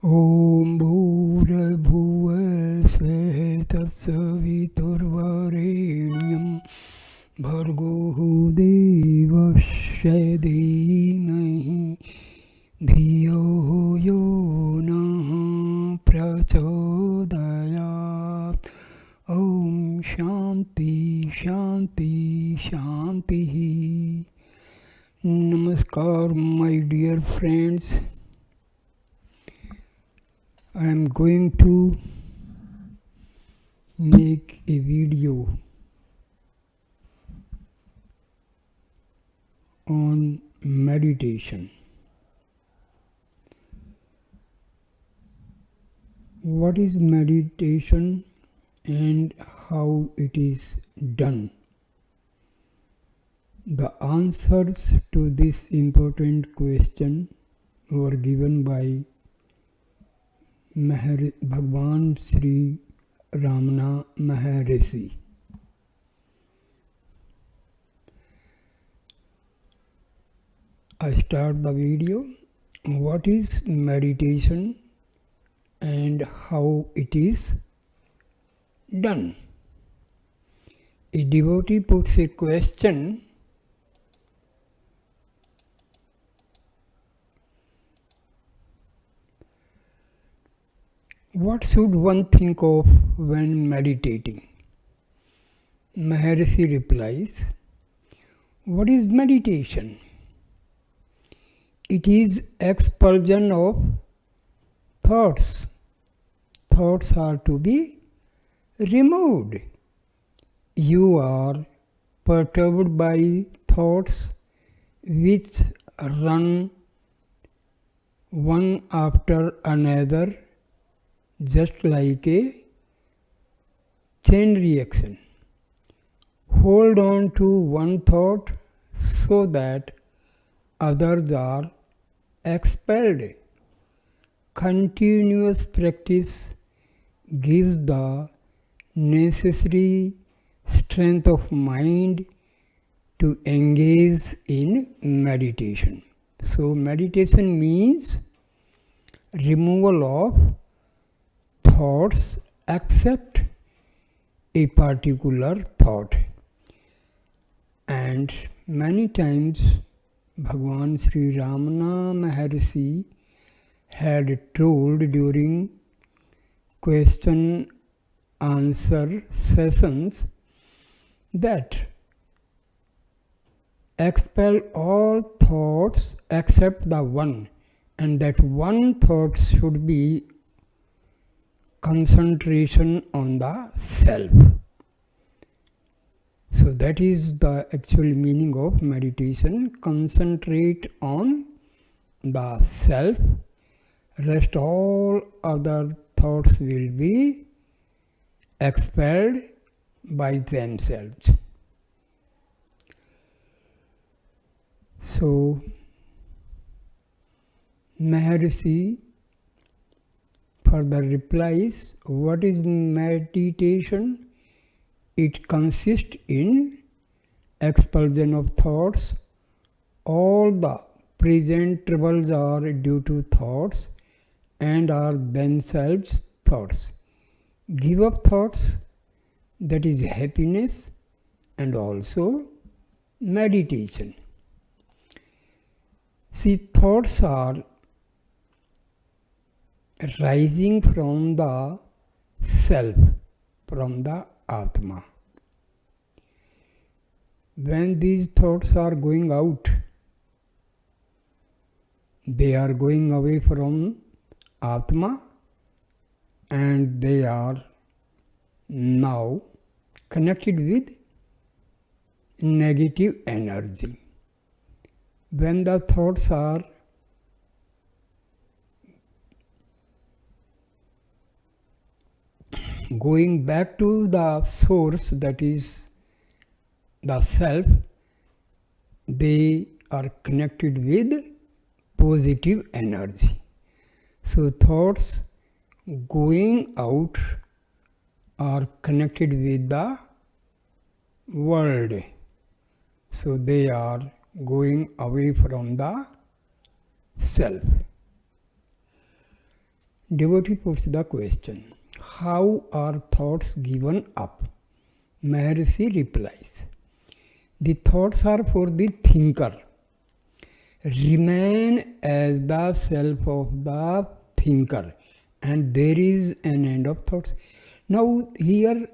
ॐ भूर्भुवः स्वः तत्सवितुर्वरेण्यं भर्गो देवस्य धीमहि धियो यो नः प्रचोदयात्। ॐ शान्ति शान्ति शान्तिः। Namaskar, my dear friends. I am going to make a video on meditation. What is meditation and how it is done? The answers to this important question were given by Bhagwan Sri Ramana Maharshi. I start the video. What is meditation and how it is done? A devotee puts a question. What should one think of when meditating? Maharshi replies, what is meditation? It is expulsion of thoughts. Thoughts are to be removed. You are perturbed by thoughts which run one after another, just like a chain reaction. Hold on to one thought so that others are expelled. Continuous practice gives the necessary strength of mind to engage in meditation. So meditation means removal of thoughts except a particular thought. And many times Bhagwan Sri Ramana Maharshi had told during question answer sessions that expel all thoughts except the one, and that one thought should be concentration on the self. So that is the actual meaning of meditation. Concentrate on the self. Rest all other thoughts will be expelled by themselves. So Maharshi further replies, what is meditation? It consists in expulsion of thoughts. All the present troubles are due to thoughts and are themselves thoughts. Give up thoughts, that is happiness, and also meditation. See, thoughts are rising from the self, from the Atma. When these thoughts are going out, they are going away from Atma and they are now connected with negative energy. When the thoughts are going back to the source, that is the self, they are connected with positive energy. So thoughts going out are connected with the world. So they are going away from the self. Devotee puts the question, how are thoughts given up? Maharshi replies, the thoughts are for the thinker. Remain as the self of the thinker, and there is an end of thoughts. Now here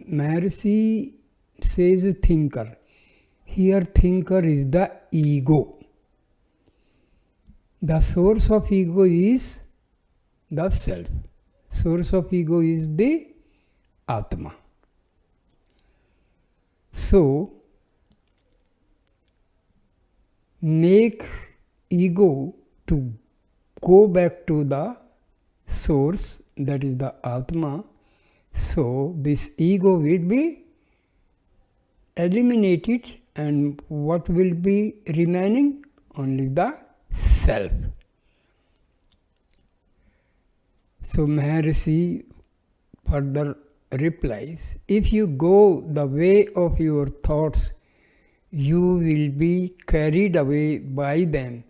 Maharshi says thinker. Here thinker is the ego. The source of ego is the self. Source of ego is the Atma. So, make ego to go back to the source, that is the Atma. So, this ego will be eliminated, and what will be remaining? Only the self. So Maharshi further replies, if you go the way of your thoughts, you will be carried away by them,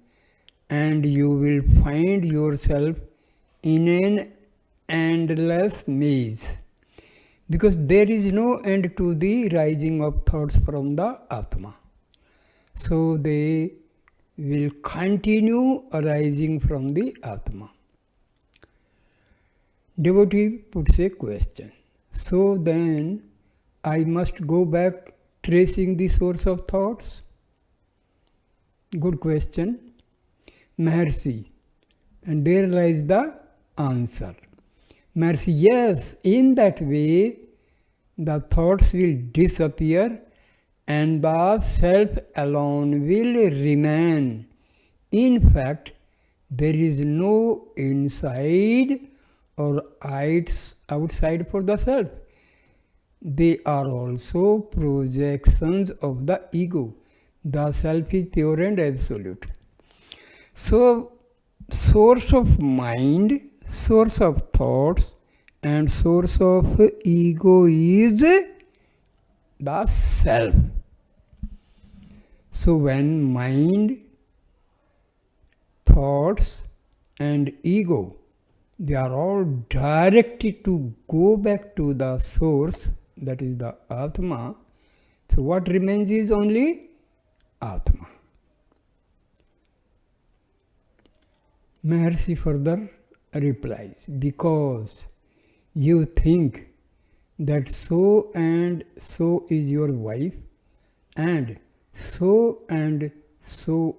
and you will find yourself in an endless maze, because there is no end to the rising of thoughts from the Atma. So they will continue arising from the Atma. Devotee puts a question. So then, I must go back tracing the source of thoughts? Good question. Maharshi. And there lies the answer. Maharshi, yes, in that way, the thoughts will disappear and the self alone will remain. In fact, there is no inside or outside for the self. They are also projections of the ego. The self is pure and absolute. So, source of mind, source of thoughts, and source of ego is the self. So, when mind, thoughts, and ego, they are all directed to go back to the source, that is the Atma. So what remains is only Atma. Maharshi further replies, because you think that so and so is your wife, and so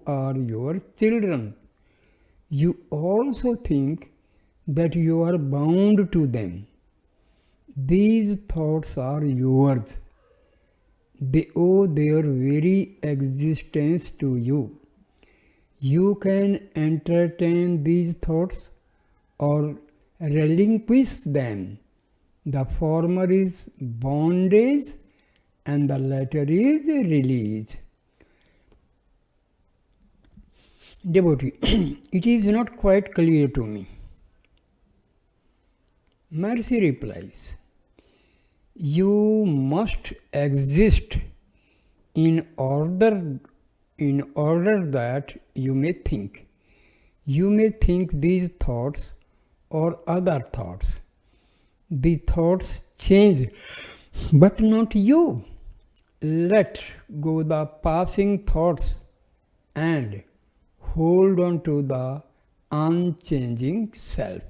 are your children. You also think that you are bound to them. These thoughts are yours. They owe their very existence to you. You can entertain these thoughts or relinquish them. The former is bondage and the latter is release. Devotee, it is not quite clear to me. Maharshi replies, you must exist in order that you may think. You may think these thoughts or other thoughts. The thoughts change, but not you. Let go the passing thoughts and hold on to the unchanging self.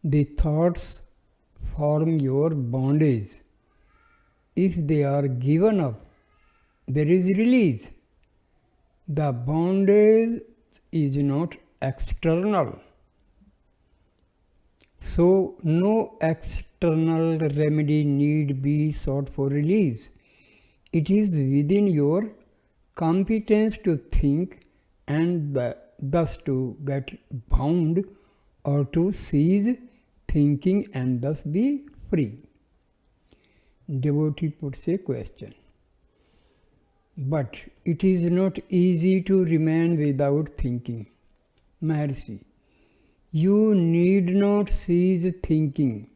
The thoughts form your bondage. If they are given up, there is release. The bondage is not external. So, no external remedy need be sought for release. It is within your competence to think and thus to get bound, or to cease thinking and thus be free. Devotee puts a question. But it is not easy to remain without thinking. Maharshi, you need not cease thinking.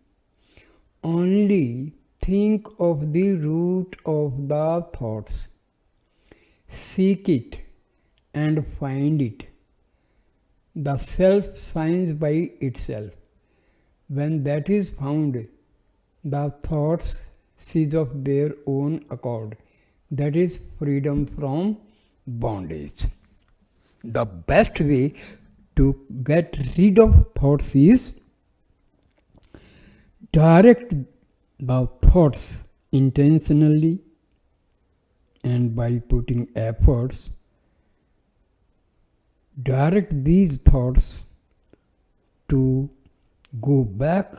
Only think of the root of the thoughts. Seek it and find it. the self shines by itself. When that is found, the thoughts cease of their own accord. That is freedom from bondage. The best way to get rid of thoughts is direct the thoughts intentionally and by putting efforts. Direct these thoughts to go back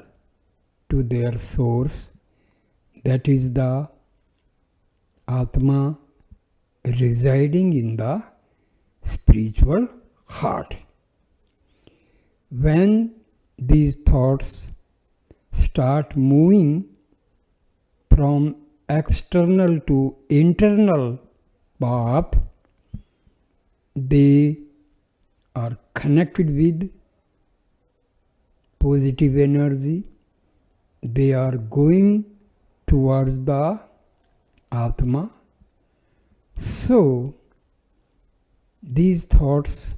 to their source, that is the Atma residing in the spiritual heart. When these thoughts start moving from external to internal path, they are connected with positive energy. They are going towards the Atma. So, these thoughts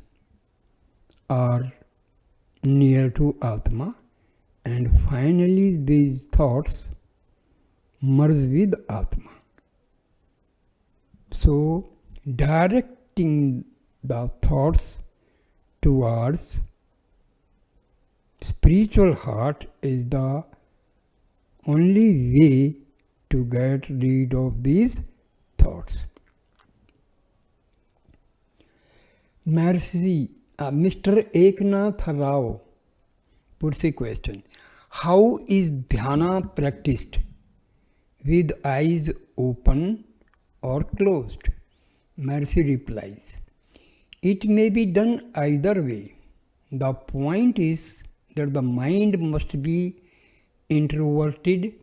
are near to Atma, and finally these thoughts merge with Atma. So, directing the thoughts towards spiritual heart is the only way to get rid of these thoughts. Maharshi, Mr. Eknath Rao puts a question. How is dhyana practiced? With eyes open or closed? Maharshi replies, it may be done either way. The point is that the mind must be introverted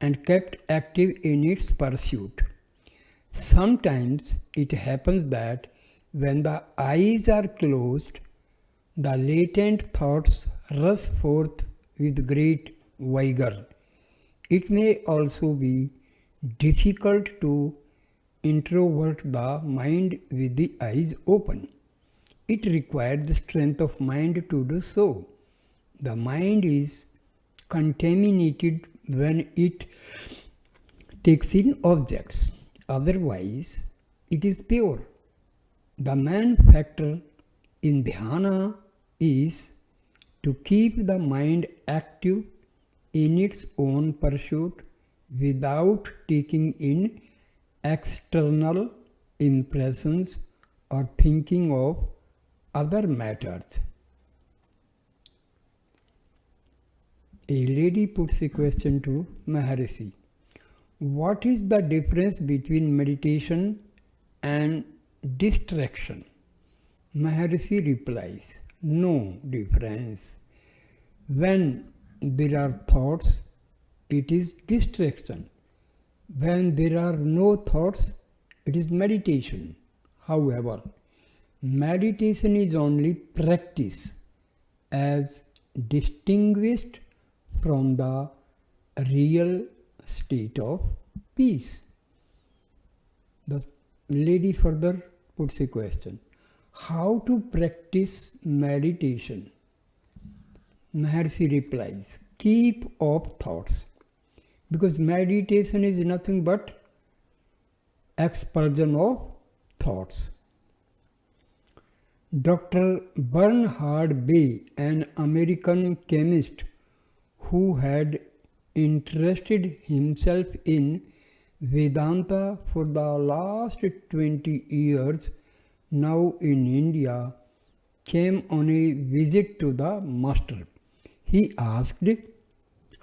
and kept active in its pursuit. Sometimes it happens that when the eyes are closed, the latent thoughts rush forth with great vigor. It may also be difficult to introvert the mind with the eyes open. It requires the strength of mind to do so. The mind is contaminated when it takes in objects. Otherwise, it is pure. The main factor in dhyana is to keep the mind active in its own pursuit without taking in external impressions or thinking of other matters. A lady puts a question to Maharshi. What is the difference between meditation and distraction? Maharshi replies, no difference. When there are thoughts, it is distraction. When there are no thoughts, it is meditation. However, meditation is only practice as distinguished from the real state of peace. The lady further puts a question. How to practice meditation? Maharshi replies, keep off thoughts. Because meditation is nothing but expulsion of thoughts. Dr. Bernard Bay, an American chemist who had interested himself in Vedanta for the last 20 years, now in India, came on a visit to the master. He asked,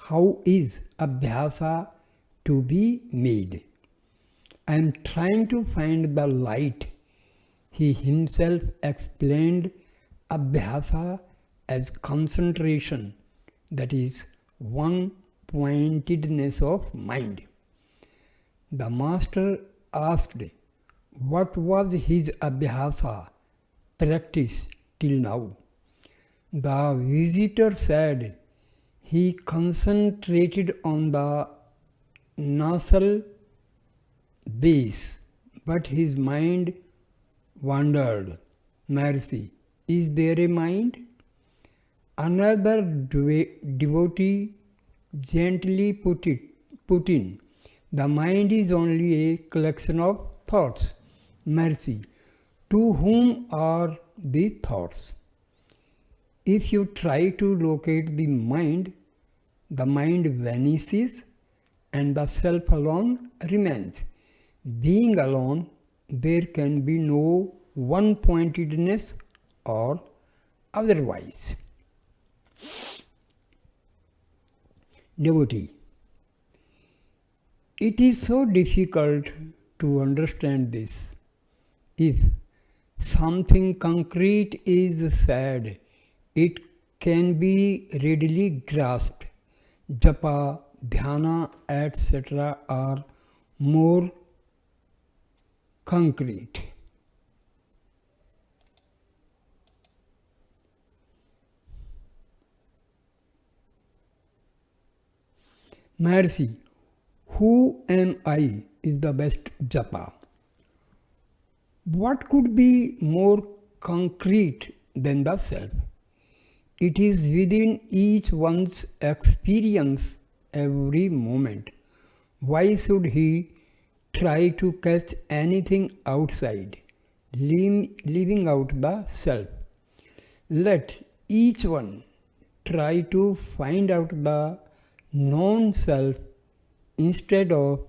how is abhyasa to be made? I am trying to find the light. He himself explained abhyasa as concentration, that is, one pointedness of mind. The master asked, what was his abhyasa practice till now? The visitor said, he concentrated on the nasal base, but his mind wandered. Maharshi, Is there a mind? Another devotee gently put in, the mind is only a collection of thoughts. Mercy. To whom are these thoughts? If you try to locate the mind vanishes and the self alone remains. Being alone, there can be no one-pointedness or otherwise. Devotee. It is so difficult to understand this. If something concrete is said, it can be readily grasped. Japa, dhyana, etc. are more concrete. Maharshi, who am I is the best japa. What could be more concrete than the self? It is within each one's experience every moment. Why should he try to catch anything outside, leaving out the self? Let each one try to find out the non-self instead of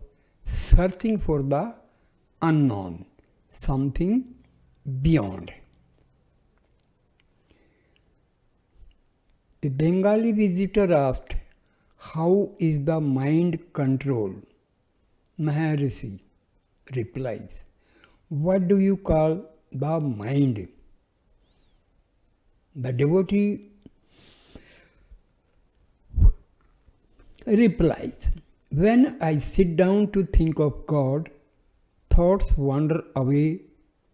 searching for the unknown, something beyond. A Bengali visitor asked, how is the mind controlled? Maharshi replies, what do you call the mind? The devotee replies, when I sit down to think of God, thoughts wander away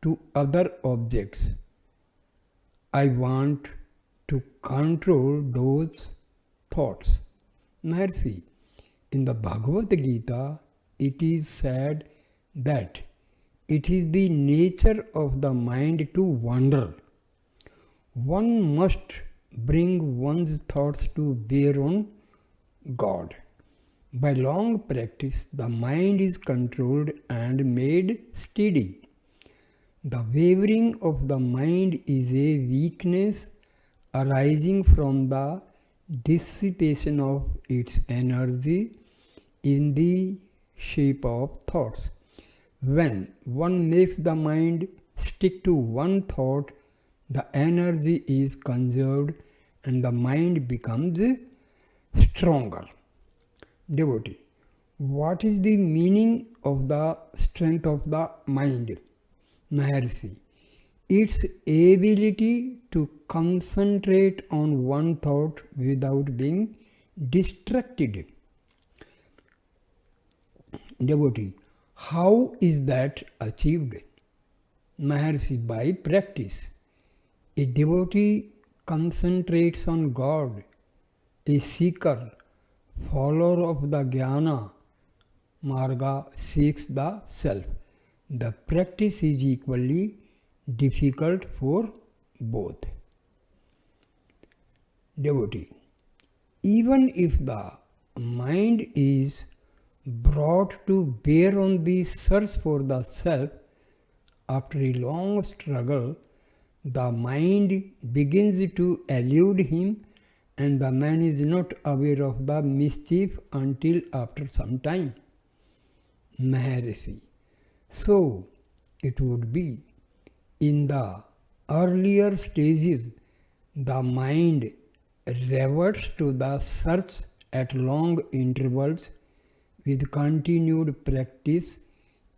to other objects. I want to control those thoughts. Maharshi, in the Bhagavad Gita, it is said that it is the nature of the mind to wander. One must bring one's thoughts to bear on God. By long practice, the mind is controlled and made steady. The wavering of the mind is a weakness arising from the dissipation of its energy in the shape of thoughts. When one makes the mind stick to one thought, the energy is conserved and the mind becomes stronger. Devotee, what is the meaning of the strength of the mind? Maharshi, its ability to concentrate on one thought without being distracted. Devotee, how is that achieved? Maharshi, by practice. A devotee concentrates on God. A seeker, follower of the jnana marga, seeks the self. The practice is equally difficult for both. Devotee, even if the mind is brought to bear on the search for the self, after a long struggle, the mind begins to elude him and the man is not aware of the mischief until after some time. Maharshi, so it would be in the earlier stages, the mind reverts to the search at long intervals. With continued practice,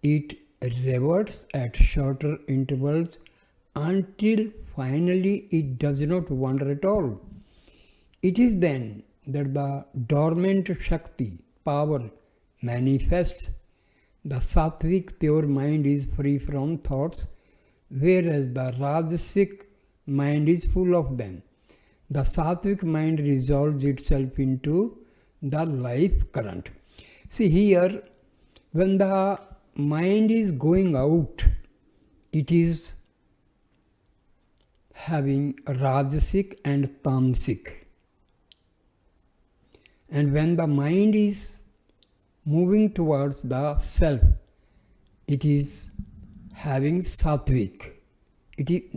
it reverts at shorter intervals until finally it does not wander at all. It is then that the dormant Shakti, power, manifests. The sattvic pure mind is free from thoughts, whereas the rajasic mind is full of them. The sattvic mind resolves itself into the life current. See here, when the mind is going out, it is having Rajasic and Tamasic. And when the mind is moving towards the self, it is having Sattvic.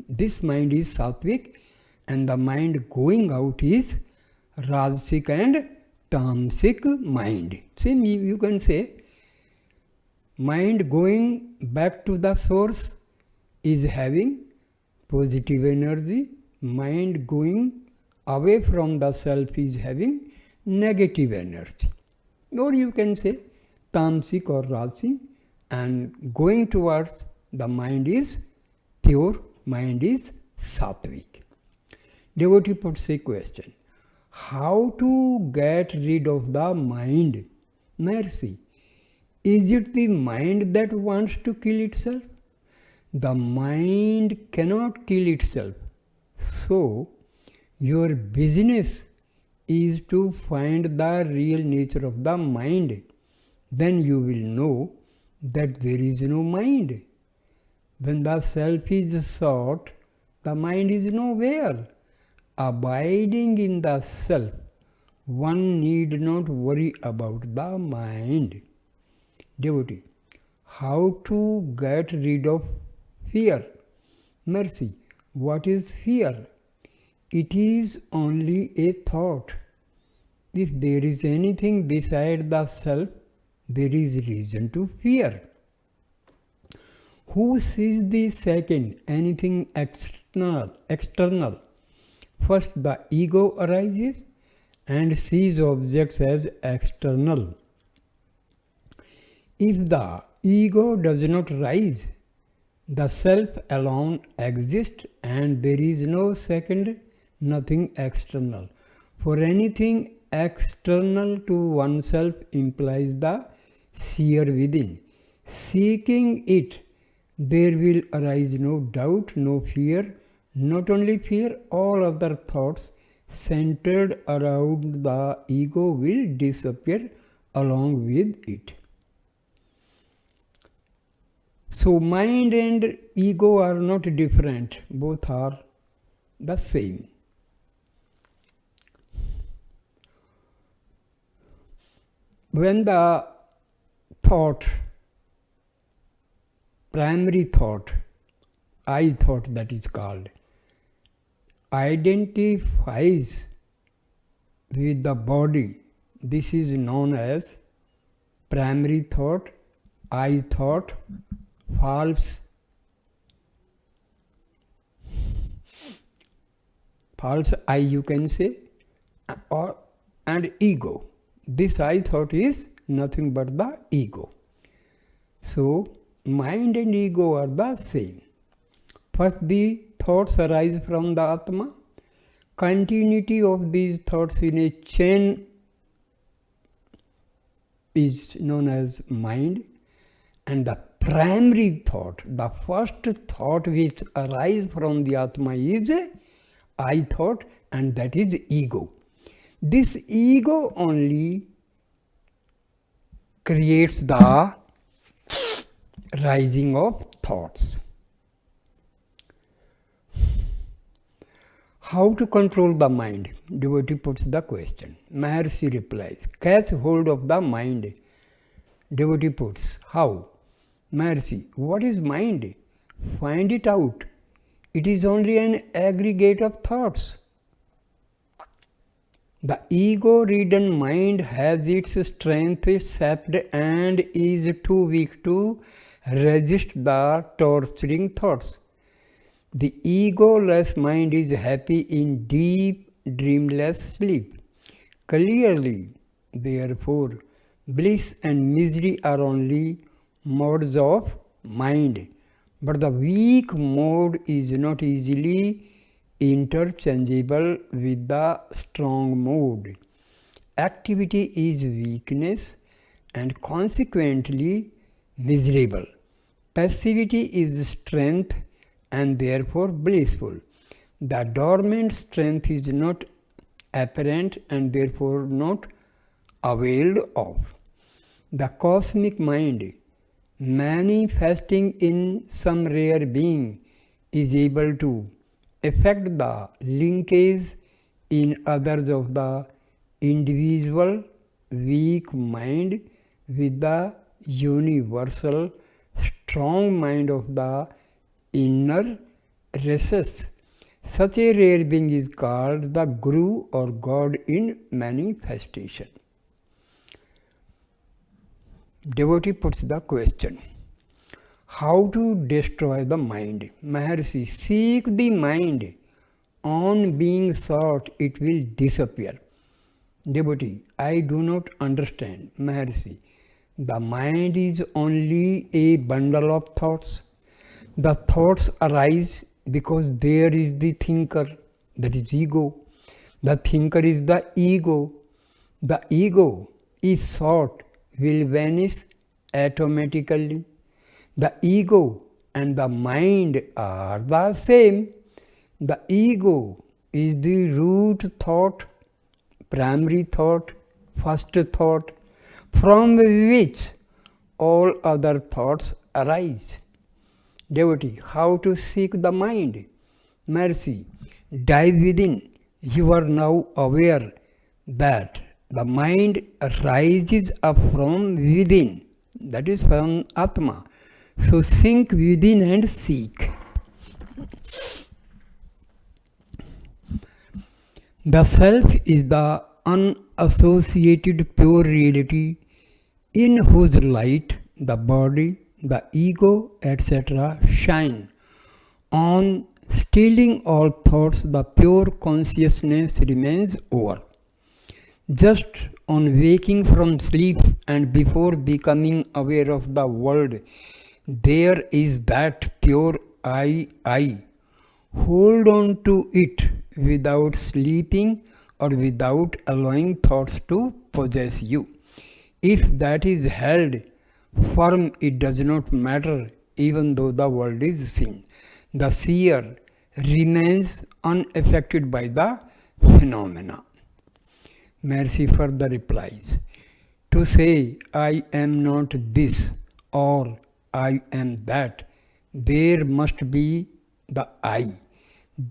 This mind is Sattvic, and the mind going out is Rajasic and Tamasic mind. Same you can say, mind going back to the source is having positive energy, mind going away from the self is having negative energy. Or you can say Tamasic or Rajasic, and going towards the mind is pure, mind is Sattvic. Devotee puts a question: how to get rid of the mind? Mercy. Is it the mind that wants to kill itself? The mind cannot kill itself. So, your business is to find the real nature of the mind. Then you will know that there is no mind. When the self is sought, the mind is nowhere. Abiding in the self, one need not worry about the mind. Devotee, how to get rid of fear? Mercy, what is fear? It is only a thought. If there is anything beside the self, there is reason to fear. Who sees the second, anything external? First, the ego arises and sees objects as external. If the ego does not rise, the self alone exists and there is no second, nothing external. For anything external to oneself implies the seer within. Seeking it, there will arise no doubt, no fear. Not only fear, all other thoughts centered around the ego will disappear along with it. So, mind and ego are not different, both are the same. When the thought, primary thought, I thought that is called, identifies with the body, this is known as primary thought, I thought, false I you can say, and ego. This I thought is nothing but the ego. So, mind and ego are the same. First, the thoughts arise from the Atma. Continuity of these thoughts in a chain is known as mind. And the primary thought, the first thought which arises from the Atma is I thought, and that is ego. This ego only creates the rising of thoughts. How to control the mind? Devotee puts the question. Maharshi replies, catch hold of the mind. Devotee puts, how? Maharshi, what is mind? Find it out. It is only an aggregate of thoughts. The ego-ridden mind has its strength sapped and is too weak to resist the torturing thoughts. The egoless mind is happy in deep, dreamless sleep. Clearly, therefore, bliss and misery are only modes of mind, but the weak mode is not easily interchangeable with the strong mode. Activity is weakness and consequently miserable. Passivity is strength and therefore blissful. The dormant strength is not apparent and therefore not availed of. The cosmic mind, manifesting in some rare being, is able to affect the linkage in others of the individual weak mind with the universal strong mind of the inner recess. Such a rare being is called the Guru or God in manifestation. Devotee puts the question, how to destroy the mind? Maharshi, seek the mind. On being sought, it will disappear. Devotee, I do not understand. Maharshi, the mind is only a bundle of thoughts. The thoughts arise because there is the thinker, that is ego. The thinker is the ego. The ego, if sought, will vanish automatically. The ego and the mind are the same. The ego is the root thought, primary thought, first thought, from which all other thoughts arise. Devotee, how to seek the mind? Mercy, dive within. You are now aware that the mind rises up from within, that is from Atma. So sink within and seek. The self is the unassociated pure reality in whose light the body, the ego, etc. shine. On stilling all thoughts, the pure consciousness remains over. Just on waking from sleep and before becoming aware of the world, there is that pure I. Hold on to it without sleeping or without allowing thoughts to possess you. If that is held firm, it does not matter, even though the world is seen. The seer remains unaffected by the phenomena. Maharshi further replies, to say I am not this or I am that, there must be the I.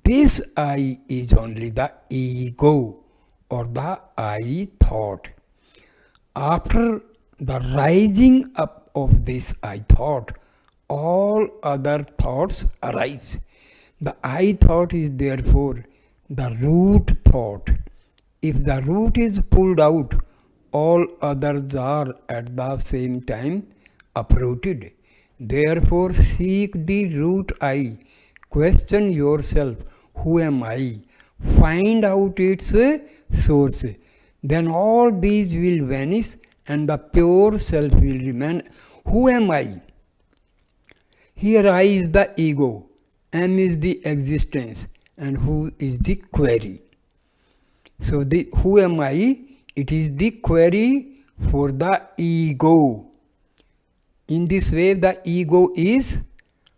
This I is only the ego or the I thought. After the rising up of this I thought, all other thoughts arise. The I thought is therefore the root thought. If the root is pulled out, all others are at the same time uprooted. Therefore, seek the root I. Question yourself, who am I? Find out its source. Then all these will vanish and the pure self will remain. Who am I? Here I is the ego, M is the existence, and who is the query. So the who am I? It is the query for the ego. In this way, the ego is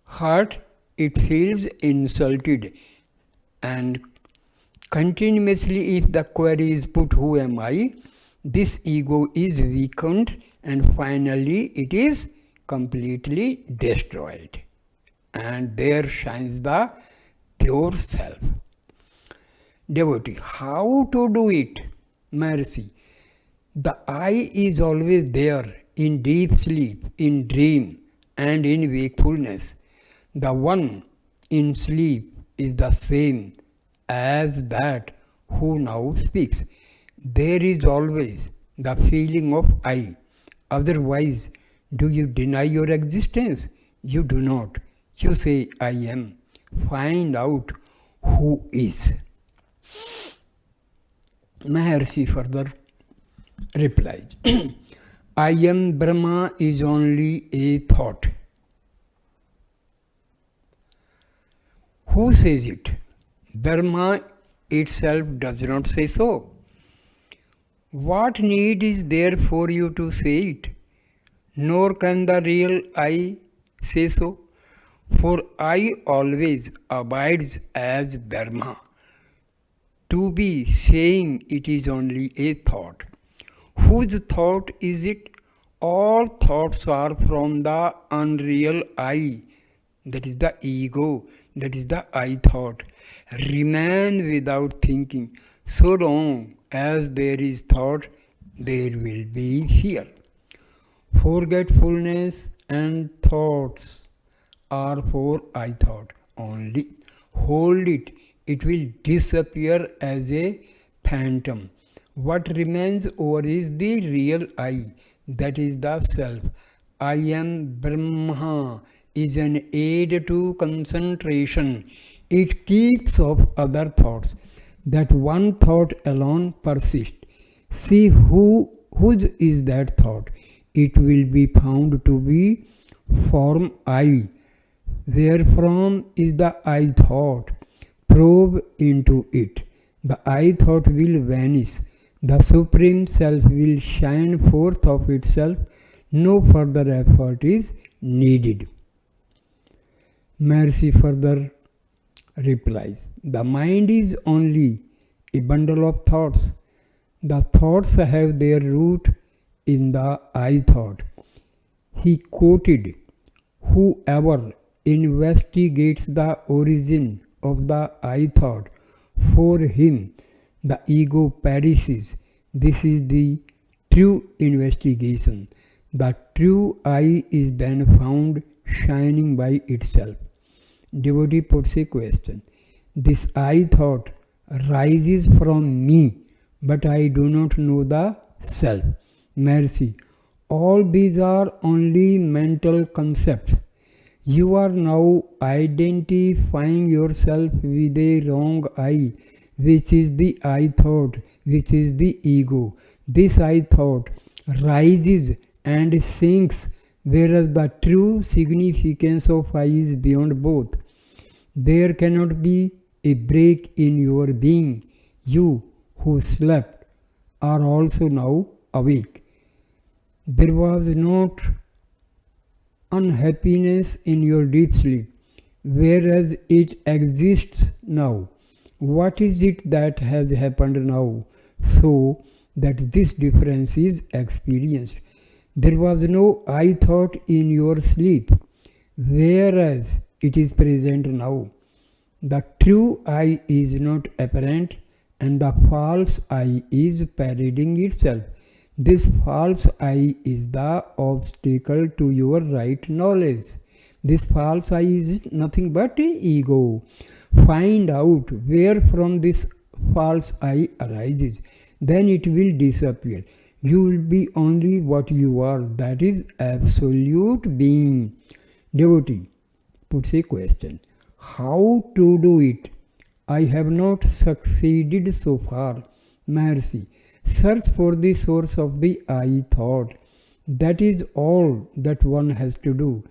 hurt, it feels insulted, and continuously if the query is put, who am I? This ego is weakened and finally it is completely destroyed. And there shines the pure self. Devotee, how to do it? Maharshi, the I is always there in deep sleep, in dream, and in wakefulness. The one in sleep is the same as that who now speaks. There is always the feeling of I. Otherwise, do you deny your existence? You do not. You say, I am. Find out who is. Maharshi further replies, I am Brahma is only a thought. Who says it? Brahma itself does not say so. What need is there for you to say it? Nor can the real I say so. For I always abides as Brahma. To be saying it is only a thought. Whose thought is it? All thoughts are from the unreal I, that is the ego. that is the I thought, remain without thinking. So long as there is thought, there will be fear. Forgetfulness and thoughts are for I thought only. Hold it, it will disappear as a phantom. What remains over is the real I, that is the self. I am Brahma is an aid to concentration. It keeps off other thoughts. That one thought alone persists. See whose is that thought. It will be found to be form I. Wherefrom is the I thought? Probe into it. The I thought will vanish. The Supreme Self will shine forth of itself. No further effort is needed. Maharshi further replies, the mind is only a bundle of thoughts. The thoughts have their root in the I thought. He quoted, whoever investigates the origin of the I thought, for him the ego perishes. This is the true investigation. The true I is then found shining by itself. Devotee puts a question. This I thought rises from me, but I do not know the self. Maharshi, all these are only mental concepts. You are now identifying yourself with a wrong I, which is the I thought, which is the ego. This I thought rises and sinks, whereas the true significance of I is beyond both. There cannot be a break in your being. You who slept are also now awake. There was not unhappiness in your deep sleep, whereas it exists now. What is it that has happened now so that this difference is experienced? There was no I thought in your sleep, whereas it is present now. The true I is not apparent, and the false I is parading itself. This false I is the obstacle to your right knowledge. This false I is nothing but ego. Find out where from this false I arises, then it will disappear. You will be only what you are, that is absolute being. Devotee puts a question. How to do it? I have not succeeded so far. Maharshi, search for the source of the I thought. That is all that one has to do.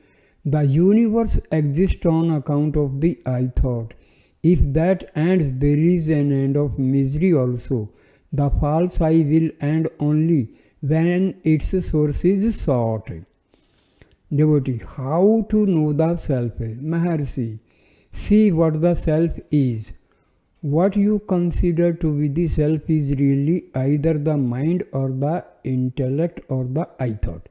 The universe exists on account of the I thought. If that ends, there is an end of misery also. The false I will end only when its source is sought. Devotee, how to know the self? Maharshi, see what the self is. What you consider to be the self is really either the mind or the intellect or the I thought.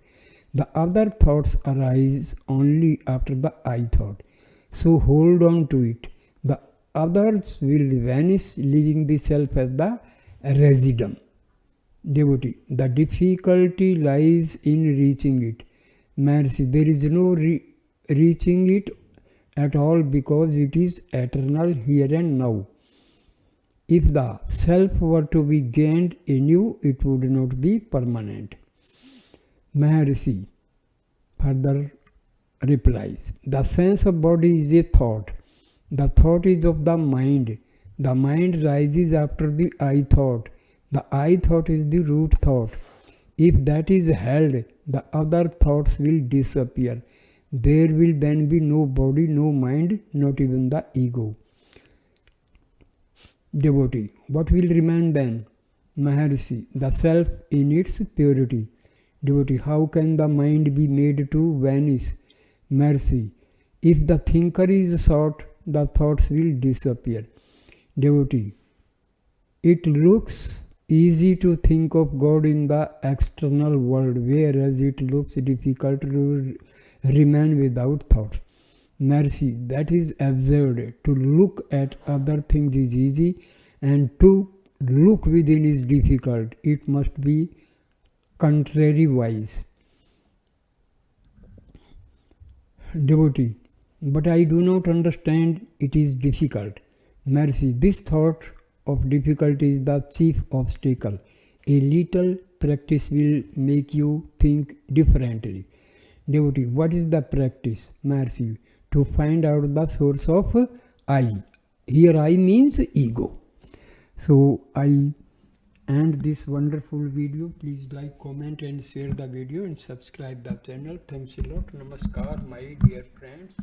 The other thoughts arise only after the I thought. So hold on to it. The others will vanish, leaving the self as the residuum. Devotee, the difficulty lies in reaching it. Maharshi, there is no reaching it at all because it is eternal here and now. If the self were to be gained anew, it would not be permanent. Maharshi further replies, the sense of body is a thought. The thought is of the mind. The mind rises after the I thought. The I thought is the root thought. If that is held, the other thoughts will disappear. There will then be no body, no mind, not even the ego. Devotee, what will remain then? Maharshi, the self in its purity. Devotee, how can the mind be made to vanish? Maharshi, if the thinker is sought, the thoughts will disappear. Devotee, it looks easy to think of God in the external world, whereas it looks difficult to remain without thoughts. Mercy, that is absurd. To look at other things is easy, and to look within is difficult. It must be contrariwise. Devotee, but I do not understand, it is difficult. Mercy, this thought of difficulty is the chief obstacle. A little practice will make you think differently. Devotee, what is the practice? Mercy, to find out the source of I. Here I means ego. So I end this wonderful video. Please like, comment and share the video and subscribe the channel. Thanks a lot. Namaskar, my dear friends.